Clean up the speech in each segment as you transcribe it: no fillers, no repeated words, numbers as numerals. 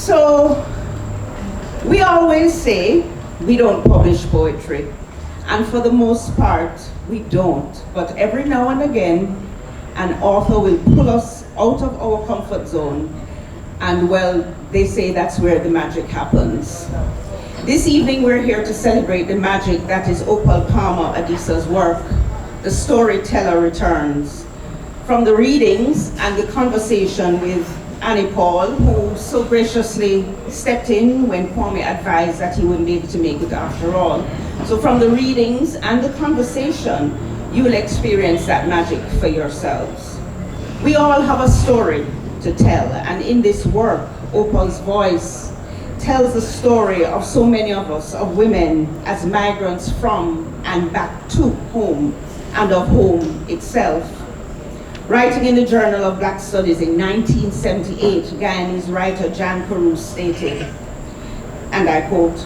So, we always say we don't publish poetry, and for the most part, we don't. But every now and again, an author will pull us out of our comfort zone, and well, they say that's where the magic happens. This evening, we're here to celebrate the magic that is OpalPalmerAdisa's work. The Storyteller returns. From the readings and the conversation with Annie Paul, who so graciously stepped in when Kwame advised that he wouldn't be able to make it after all. So from the readings and the conversation, you will experience that magic for yourselves. We all have a story to tell, and in this work, Opal's voice tells the story of so many of us, of women as migrants from and back to home, and of home itself. Writing in the Journal of Black Studies in 1978, Guyanese writer Jan Carew stated, and I quote,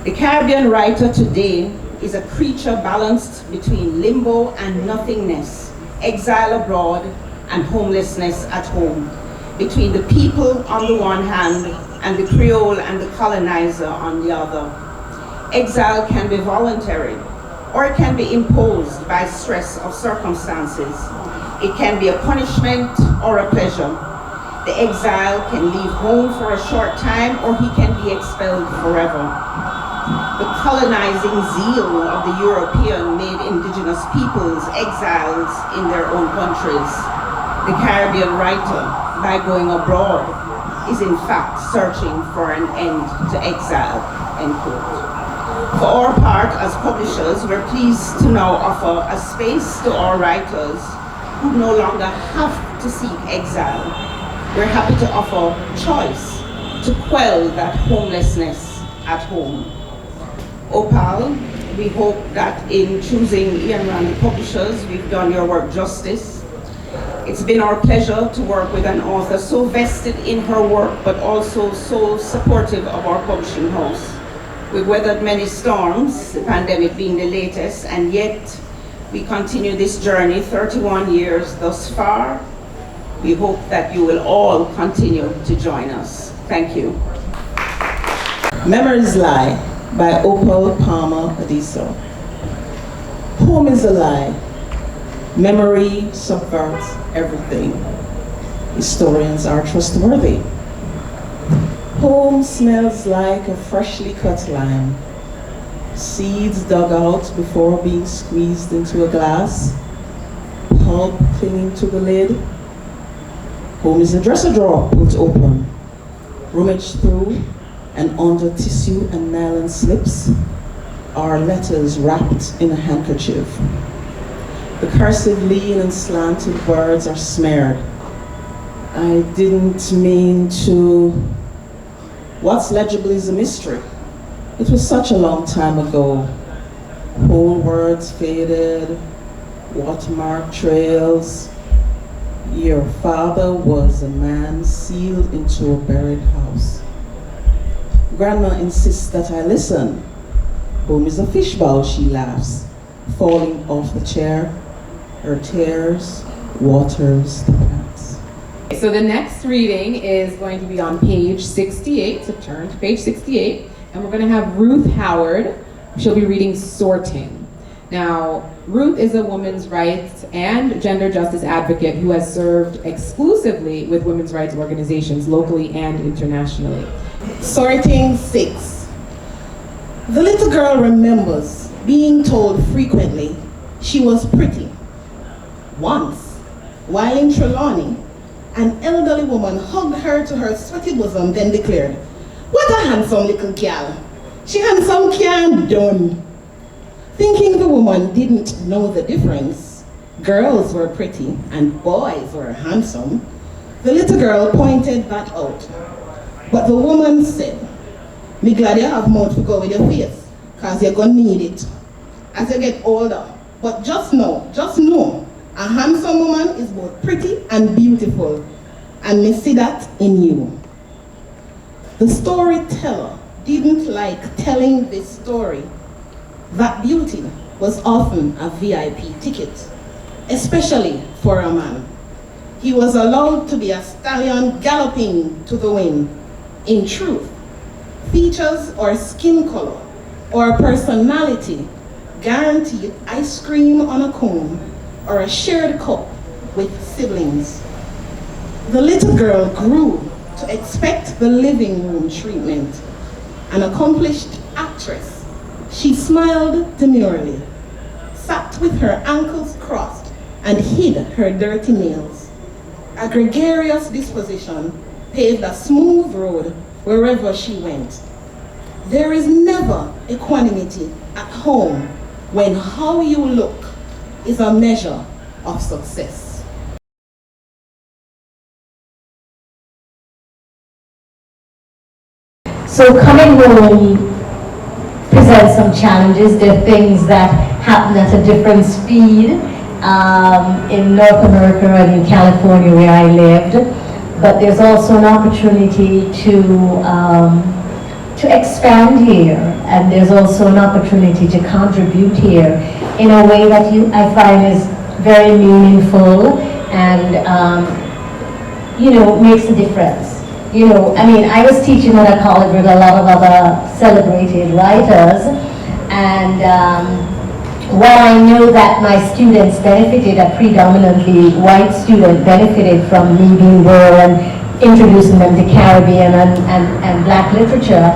"The Caribbean writer today is a creature balanced between limbo and nothingness, exile abroad and homelessness at home, between the people on the one hand and the Creole and the colonizer on the other. Exile can be voluntary, or it can be imposed by stress of circumstances. It can be a punishment or a pleasure. The exile can leave home for a short time, or he can be expelled forever. The colonizing zeal of the European made indigenous peoples exiles in their own countries. The Caribbean writer, by going abroad, is in fact searching for an end to exile," end quote. For our part, as publishers, we're pleased to now offer a space to our writers who no longer have to seek exile. We're happy to offer choice to quell that homelessness at home. Opal, we hope that in choosing Ian Rand Publishers, we've done your work justice. It's been our pleasure to work with an author so vested in her work, but also so supportive of our publishing house. We've weathered many storms, the pandemic being the latest, and yet we continue this journey 31 years thus far. We hope that you will all continue to join us. Thank you. Memories Lie by Opal Palmer Adisa. Home is a lie. Memory subverts everything. Historians are trustworthy. Home smells like a freshly cut lime. Seeds dug out before being squeezed into a glass. Pulp clinging to the lid. Home is a dresser drawer pulled open. Rummaged through, and under tissue and nylon slips are letters wrapped in a handkerchief. The cursive lean and slanted words are smeared. I didn't mean to. What's legible is a mystery. It was such a long time ago. Whole words faded, watermark trails. Your father was a man sealed into a buried house. Grandma insists that I listen. Home is a fishbowl, she laughs, falling off the chair. Her tears waters the plants. So the next reading is going to be on page 68, so turn to page 68, and we're going to have Ruth Howard. She'll be reading Sorting. Now, Ruth is a women's rights and gender justice advocate who has served exclusively with women's rights organizations locally and internationally. Sorting 6. The little girl remembers being told frequently she was pretty. Once, while in Trelawney, an elderly woman hugged her to her sweaty bosom, then declared, "What a handsome little gal. She handsome can done." Thinking the woman didn't know the difference, girls were pretty and boys were handsome, the little girl pointed that out. But the woman said, "Me glad you have mouth to go with your face, cause you're gonna need it as you get older. But just know, a handsome woman is both pretty and beautiful, and me see that in you." The storyteller didn't like telling this story. That beauty was often a VIP ticket, especially for a man. He was allowed to be a stallion galloping to the wind, In truth, features or skin color or personality guaranteed ice cream on a cone or a shared cup with siblings. The little girl grew to expect the living room treatment. An accomplished actress, she smiled demurely, sat with her ankles crossed, and hid her dirty nails. A gregarious disposition paved a smooth road wherever she went. There is never equanimity at home when how you look is a measure of success. So coming home presents some challenges. There are things that happen at a different speed in North America and in California where I lived. But there's also an opportunity to expand here, and there's also an opportunity to contribute here in a way that I find is very meaningful and makes a difference. I was teaching at a college with a lot of other celebrated writers, and while I know that my students benefited, a predominantly white student benefited from me being there and introducing them to Caribbean and Black literature,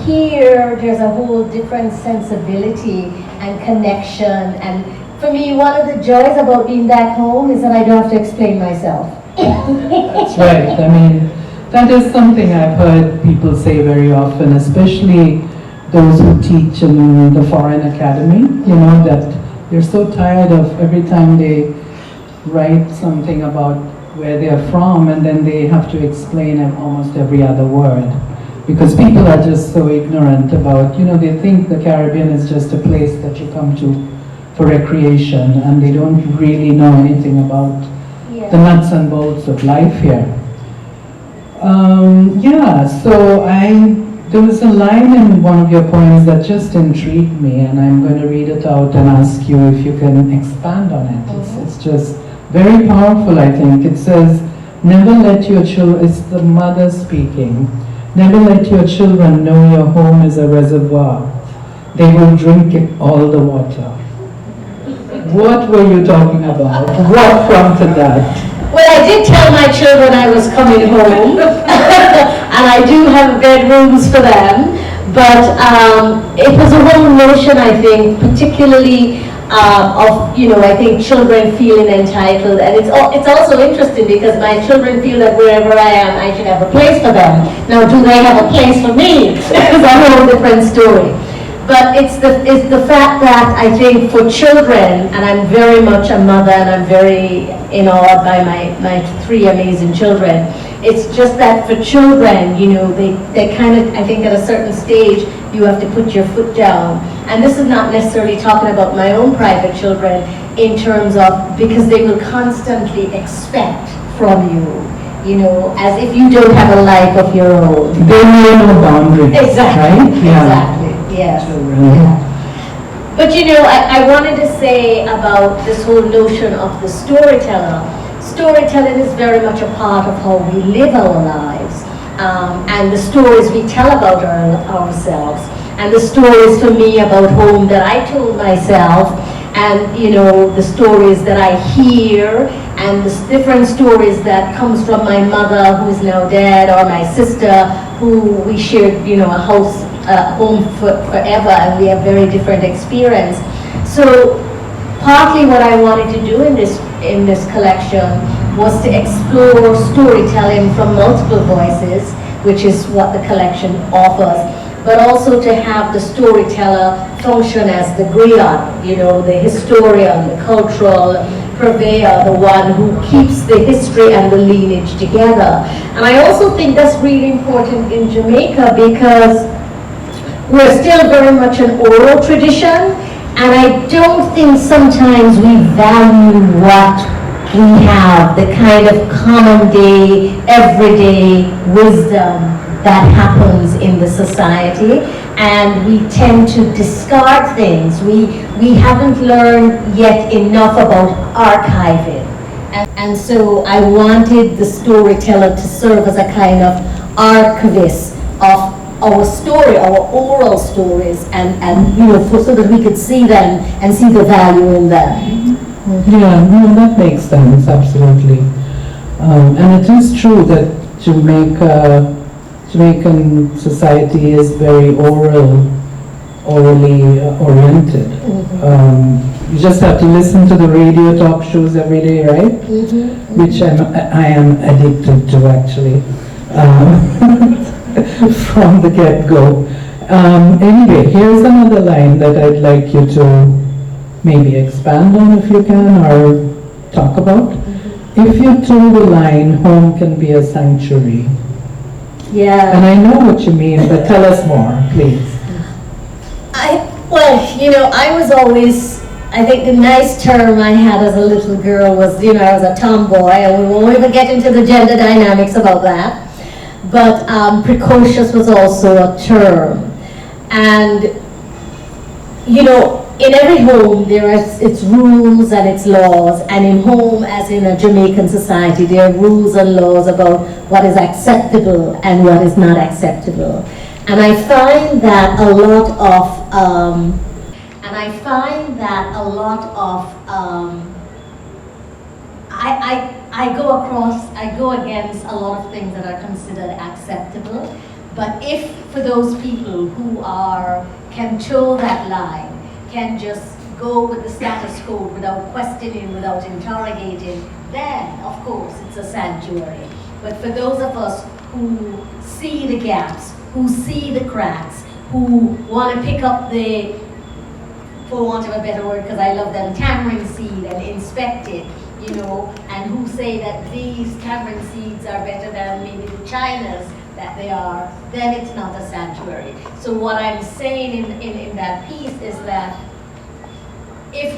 here there's a whole different sensibility and connection. And for me, one of the joys about being back home is that I don't have to explain myself. That's right. That is something I've heard people say very often, especially those who teach in the foreign academy, that they're so tired of every time they write something about where they're from and then they have to explain almost every other word. Because people are just so ignorant about, they think the Caribbean is just a place that you come to for recreation and they don't really know anything about the nuts and bolts of life here. There was a line in one of your poems that just intrigued me, and I'm going to read it out and ask you if you can expand on it. It's just very powerful, I think. It says, never let your children, it's the mother speaking, never let your children know your home is a reservoir. They will drink it, all the water. What were you talking about? What prompted that? Well, I did tell my children I was coming home, and I do have bedrooms for them, but it was a whole notion, I think, particularly I think children feeling entitled, and it's also interesting because my children feel that wherever I am, I should have a place for them. Now, do they have a place for me? It's a whole different story. But it's the fact that I think for children, and I'm very much a mother and I'm very awed by my three amazing children, it's just that for children, they kind of, I think at a certain stage, you have to put your foot down. And this is not necessarily talking about my own private children in terms of, because they will constantly expect from you, as if you don't have a life of your own. They know no boundaries. Exactly, right? Exactly. Yes. Yeah. But I wanted to say about this whole notion of the storyteller. Storytelling is very much a part of how we live our lives, and the stories we tell about ourselves, and the stories for me about home that I told myself, and the stories that I hear, and the different stories that comes from my mother who is now dead, or my sister who we shared a house home forever, and we have very different experience. So partly what I wanted to do in this collection was to explore storytelling from multiple voices, which is what the collection offers, but also to have the storyteller function as the griot, the historian, the cultural purveyor, the one who keeps the history and the lineage together. And I also think that's really important in Jamaica because we're still very much an oral tradition, and I don't think sometimes we value what we have, the kind of common day, everyday wisdom that happens in the society, and we tend to discard things. We haven't learned yet enough about archiving And so I wanted the storyteller to serve as a kind of archivist of our story, our oral stories, and so that we could see them and see the value in them. Yeah, no, that makes sense, absolutely. And it is true that Jamaican society is very orally oriented. You just have to listen to the radio talk shows every day, right? Which I am addicted to, actually, from the get-go. Anyway, here's another line that I'd like you to maybe expand on if you can, or talk about. If you told the line, home can be a sanctuary. Yeah. And I know what you mean, but tell us more, please. I was always, I think the nice term I had as a little girl was, I was a tomboy, and we won't even get into the gender dynamics about that. But precocious was also a term. And, in every home there is its rules and its laws, and in home, as in a Jamaican society, there are rules and laws about what is acceptable and what is not acceptable. And I find that a lot of I go against a lot of things that are considered acceptable. But if for those people who can toe that line, can just go with the status quo without questioning, without interrogating, then of course it's a sanctuary. But for those of us who see the gaps, who see the cracks, who want to pick up the, for want of a better word, because I love them, tamarind seed and inspect it, and who say that these tamarind seeds are better than maybe the Chinas that they are, then it's not a sanctuary. So what I'm saying in that piece is that if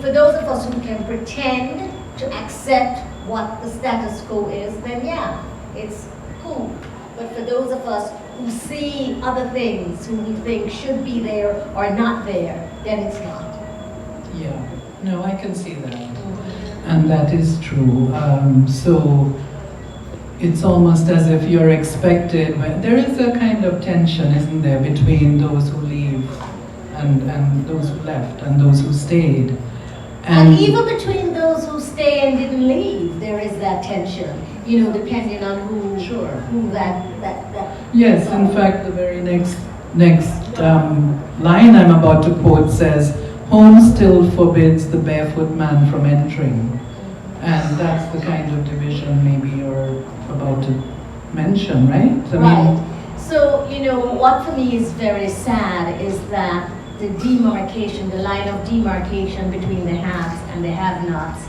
for those of us who can pretend to accept what the status quo is, then yeah, it's cool. But for those of us who see other things, who we think should be there or not there, then it's not. Yeah, no, I can see that. And that is true. So it's almost as if you're expected, but there is a kind of tension, isn't there, between those who leave and those who left and those who stayed. And even between those who stay and didn't leave, there is that tension, depending on who that. Yes, in fact, the very next line I'm about to quote says, "Home still forbids the barefoot man from entering." And that's the kind of division maybe you're about to mention, right? Right. So, what for me is very sad is that the line of demarcation between the haves and the have-nots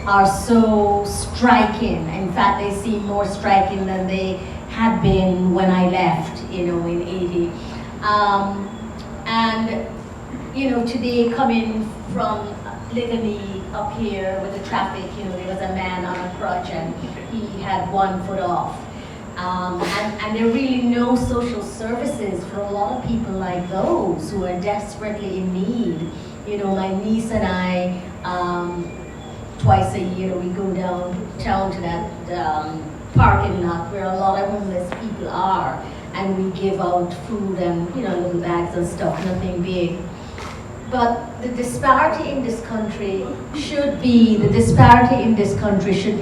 are so striking. In fact, they seem more striking than they had been when I left, in 80. Today coming from Litany up here with the traffic, there was a man on a crutch and he had 1 foot off. And there are really no social services for a lot of people like those who are desperately in need. My niece and I, twice a year, we go downtown to that parking lot where a lot of homeless people are, and we give out food and little bags and stuff, nothing big. But the disparity in this country should be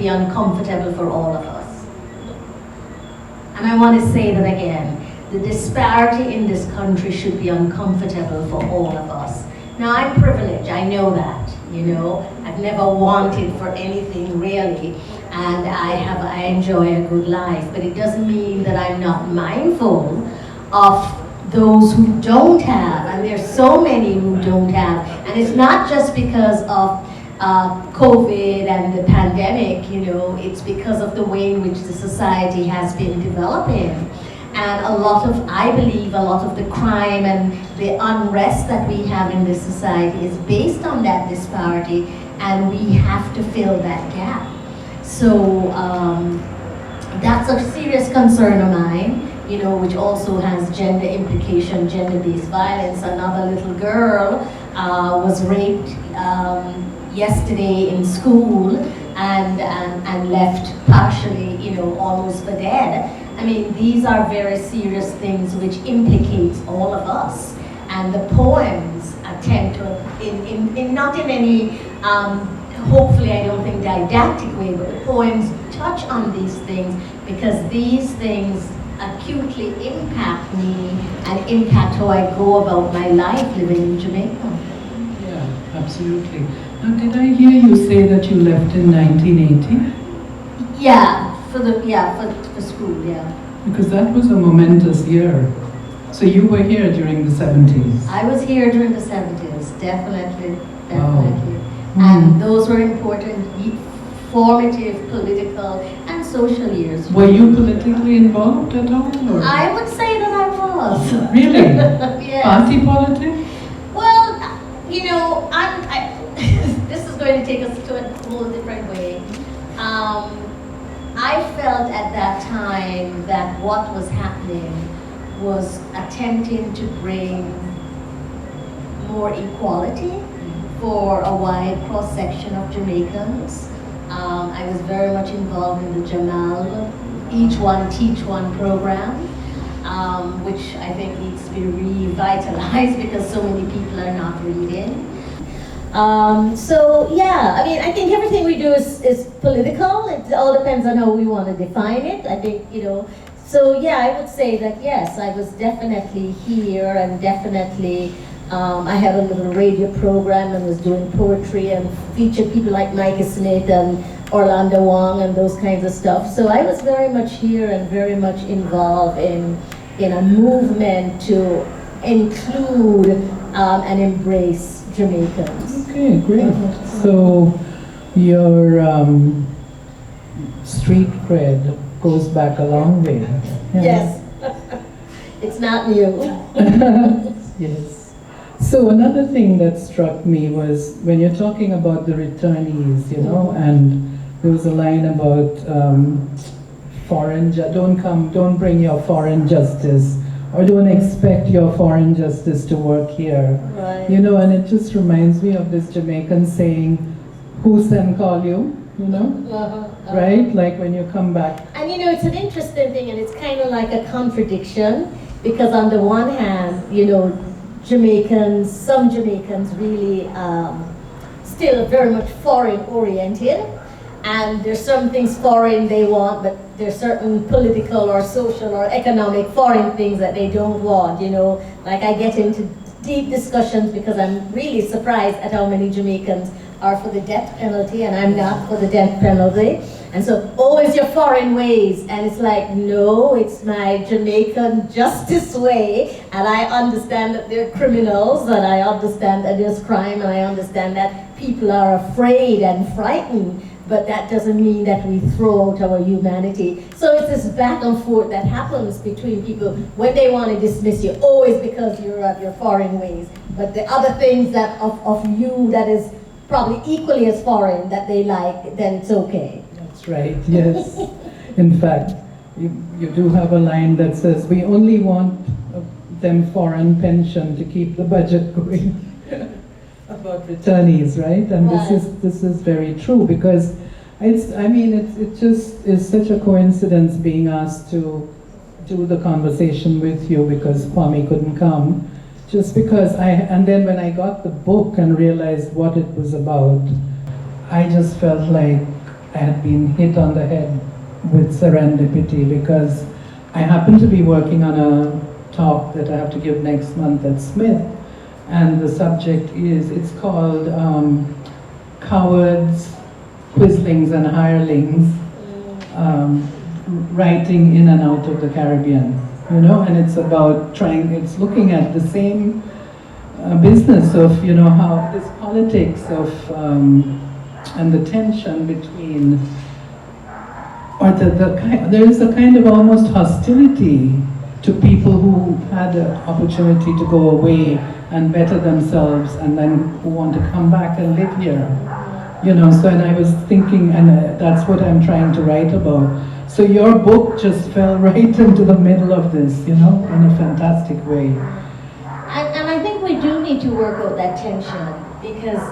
uncomfortable for all of us. And I want to say that again. The disparity in this country should be uncomfortable for all of us. Now, I'm privileged, I know that, I've never wanted for anything really, and I enjoy a good life, but it doesn't mean that I'm not mindful of those who don't have, and there's so many who don't have, and it's not just because of COVID and the pandemic, it's because of the way in which the society has been developing. And I believe a lot of the crime and the unrest that we have in this society is based on that disparity, and we have to fill that gap. So that's a serious concern of mine, which also has gender implication, gender-based violence. Another little girl was raped yesterday in school, and left partially, almost for dead. I mean, these are very serious things which implicates all of us. And the poems attempt to, not in any, hopefully I don't think didactic way, but the poems touch on these things because these things acutely impact me and impact how I go about my life living in Jamaica. Yeah, absolutely. Now, did I hear you say that you left in 1980? Yeah, for school, yeah. Because that was a momentous year. So you were here during the 70s? I was here during the 70s, definitely. Wow. And those were important, formative, political, and social years. Were you politically involved at all? Or? I would say that I was. Really? Yes. Party politics? Well, this is going to take us to a whole different way. I felt at that time that what was happening was attempting to bring more equality for a wide cross-section of Jamaicans. I was very much involved in the Jamal Each One Teach One program, which I think needs to be revitalized because so many people are not reading. So yeah, I mean, I think everything we do is political. It all depends on how we want to define it. I think, so yeah, I would say that yes, I was definitely here and definitely I had a little radio program and was doing poetry and featured people like Micah Smith and Orlando Wong and those kinds of stuff. So I was very much here and very much involved in a movement to include and embrace Jamaicans. Okay, great. So your street cred goes back a long way. Yeah. Yes, it's not new. Yes. So another thing that struck me was when you're talking about the returnees, and there was a line about don't bring your foreign justice, or don't expect your foreign justice to work here. Right. And it just reminds me of this Jamaican saying, "Who send call you?" Right? Like when you come back. And it's an interesting thing, and it's kind of like a contradiction, because on the one hand, some Jamaicans really still very much foreign oriented, and there's some things foreign they want, but there's certain political or social or economic foreign things that they don't want, Like I get into deep discussions because I'm really surprised at how many Jamaicans are for the death penalty and I'm not for the death penalty. And so, it's your foreign ways. And it's like, no, it's my Jamaican justice way. And I understand that they're criminals, and I understand that there's crime, and I understand that people are afraid and frightened. But that doesn't mean that we throw out our humanity. So it's this back and forth that happens between people when they want to dismiss you, always because you're of your foreign ways. But the other things that of you that is probably equally as foreign that they like, then it's okay. That's right, yes. In fact, you do have a line that says, we only want them foreign pension to keep the budget going. About returnees, right? And this is very true, because it just is such a coincidence being asked to do the conversation with you because Kwame couldn't come. Just because and then when I got the book and realized what it was about, I just felt like I had been hit on the head with serendipity, because I happen to be working on a talk that I have to give next month at Smith, and the subject it's called Cowards, Quislings and Hirelings, Writing in and Out of the Caribbean. And it's about it's looking at the same business of, how this politics of, and the tension between, or there is a kind of almost hostility to people who had the opportunity to go away and better themselves and then who want to come back and live here. So and I was thinking, and that's what I'm trying to write about. So your book just fell right into the middle of this, in a fantastic way. And I think we do need to work out that tension because,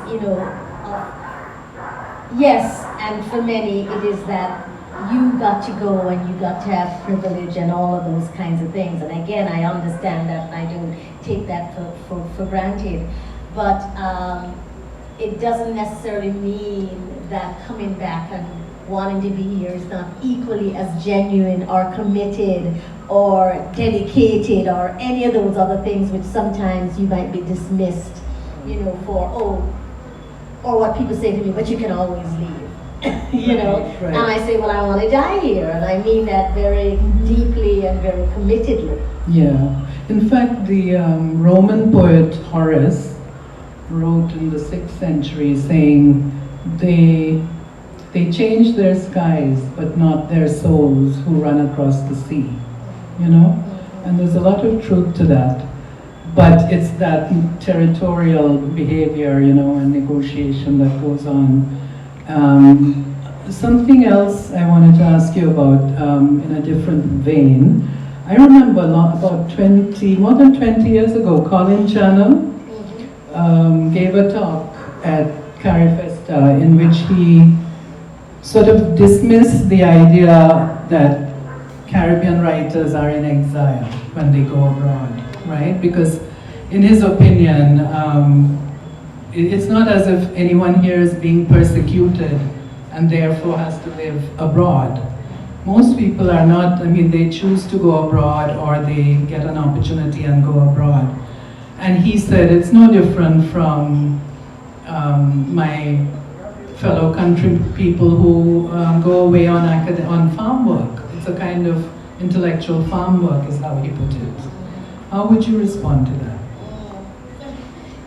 yes, And for many, it is that you got to go and you got to have privilege and all of those kinds of things. And again, I understand that and I don't take that for granted. But it doesn't necessarily mean that coming back and wanting to be here is not equally as genuine or committed or dedicated or any of those other things which sometimes you might be dismissed, you know, for, oh, or what people say to me, but you can always leave. You know, Right. and I say, well, I want to die here, and I mean that very deeply and very committedly. Yeah. In fact, the Roman poet Horace wrote in the 6th century saying they change their skies, but not their souls who run across the sea. You know, and there's a lot of truth to that. But it's that territorial behavior, you know, and negotiation that goes on. Something else I wanted to ask you about in a different vein. I remember about more than 20 years ago, Colin Channel gave a talk at Carifesta in which he sort of dismissed the idea that Caribbean writers are in exile when they go abroad, right? Because in his opinion, it's not as if anyone here is being persecuted and therefore has to live abroad. Most people are not, I mean, they choose to go abroad or they get an opportunity and go abroad. And he said it's no different from my fellow country people who go away on farm work. It's a kind of intellectual farm work is how he put it. How would you respond to that?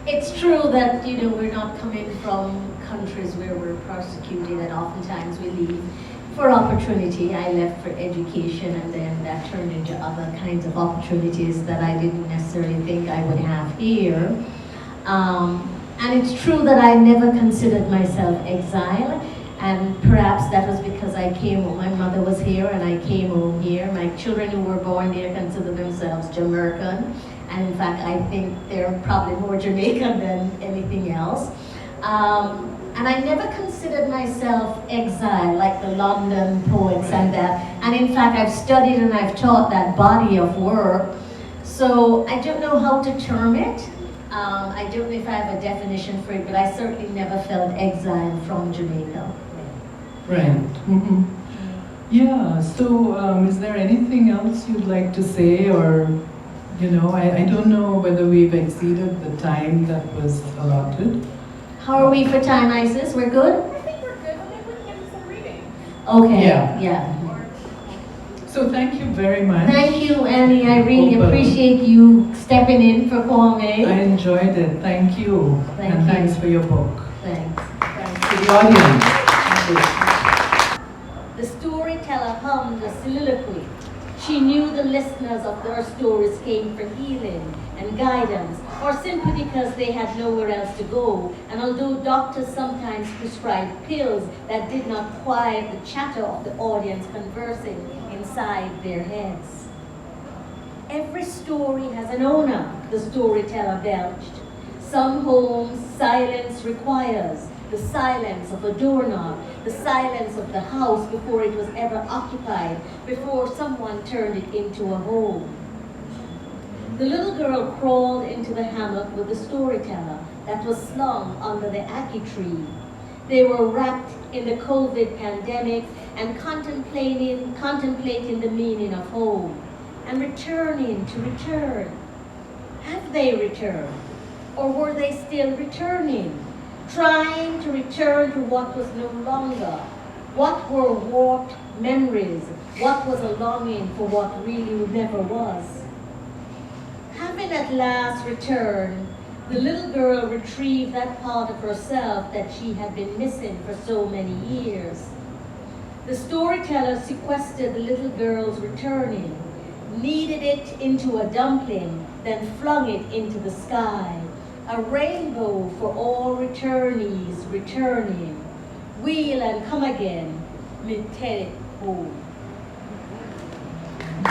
It's true that, you know, we're not coming from countries where we're persecuted, and oftentimes we leave for opportunity. I left for education, and then that turned into other kinds of opportunities that I didn't necessarily think I would have here. And it's true that I never considered myself exiled, and perhaps that was because I came home. My mother was here, and I came home here. My children who were born here consider themselves Jamaican. And in fact, I think they're probably more Jamaican than anything else. And I never considered myself exiled like the London poets and that. And in fact, I've studied and I've taught that body of work. So I don't know how to term it. I don't know if I have a definition for it, but I certainly never felt exiled from Jamaica. Right. Mm-hmm. Yeah, so is there anything else you'd like to say, or you know, I don't know whether we've exceeded the time that was allotted. How are we for time, Isis? We're good? I think we're good, but maybe we can get to some reading. Okay, Yeah. So thank you very much. Thank you, Annie. I really Opal. appreciate you stepping in for Kwame. I enjoyed it. Thank you. Thank and you. thanks for your book. Thanks. Thanks to the audience. The storyteller hummed a soliloquy. She knew the listeners of their stories came for healing and guidance, or simply because they had nowhere else to go. And although doctors sometimes prescribed pills that did not quiet the chatter of the audience conversing inside their heads. Every story has an owner, the storyteller belched. Some homes silence requires, the silence of a doorknob, the silence of the house before it was ever occupied, before someone turned it into a home. The little girl crawled into the hammock with the storyteller that was slung under the ackee tree. They were wrapped in the COVID pandemic and contemplating the meaning of home and returning to return. Have they returned? Or were they still returning? Trying to return to what was no longer. What were warped memories? What was a longing for what really never was? Having at last returned, the little girl retrieved that part of herself that she had been missing for so many years. The storyteller sequestered the little girl's returning, kneaded it into a dumpling, then flung it into the sky. A rainbow for all returnees returning. Wheel and come again, mid home.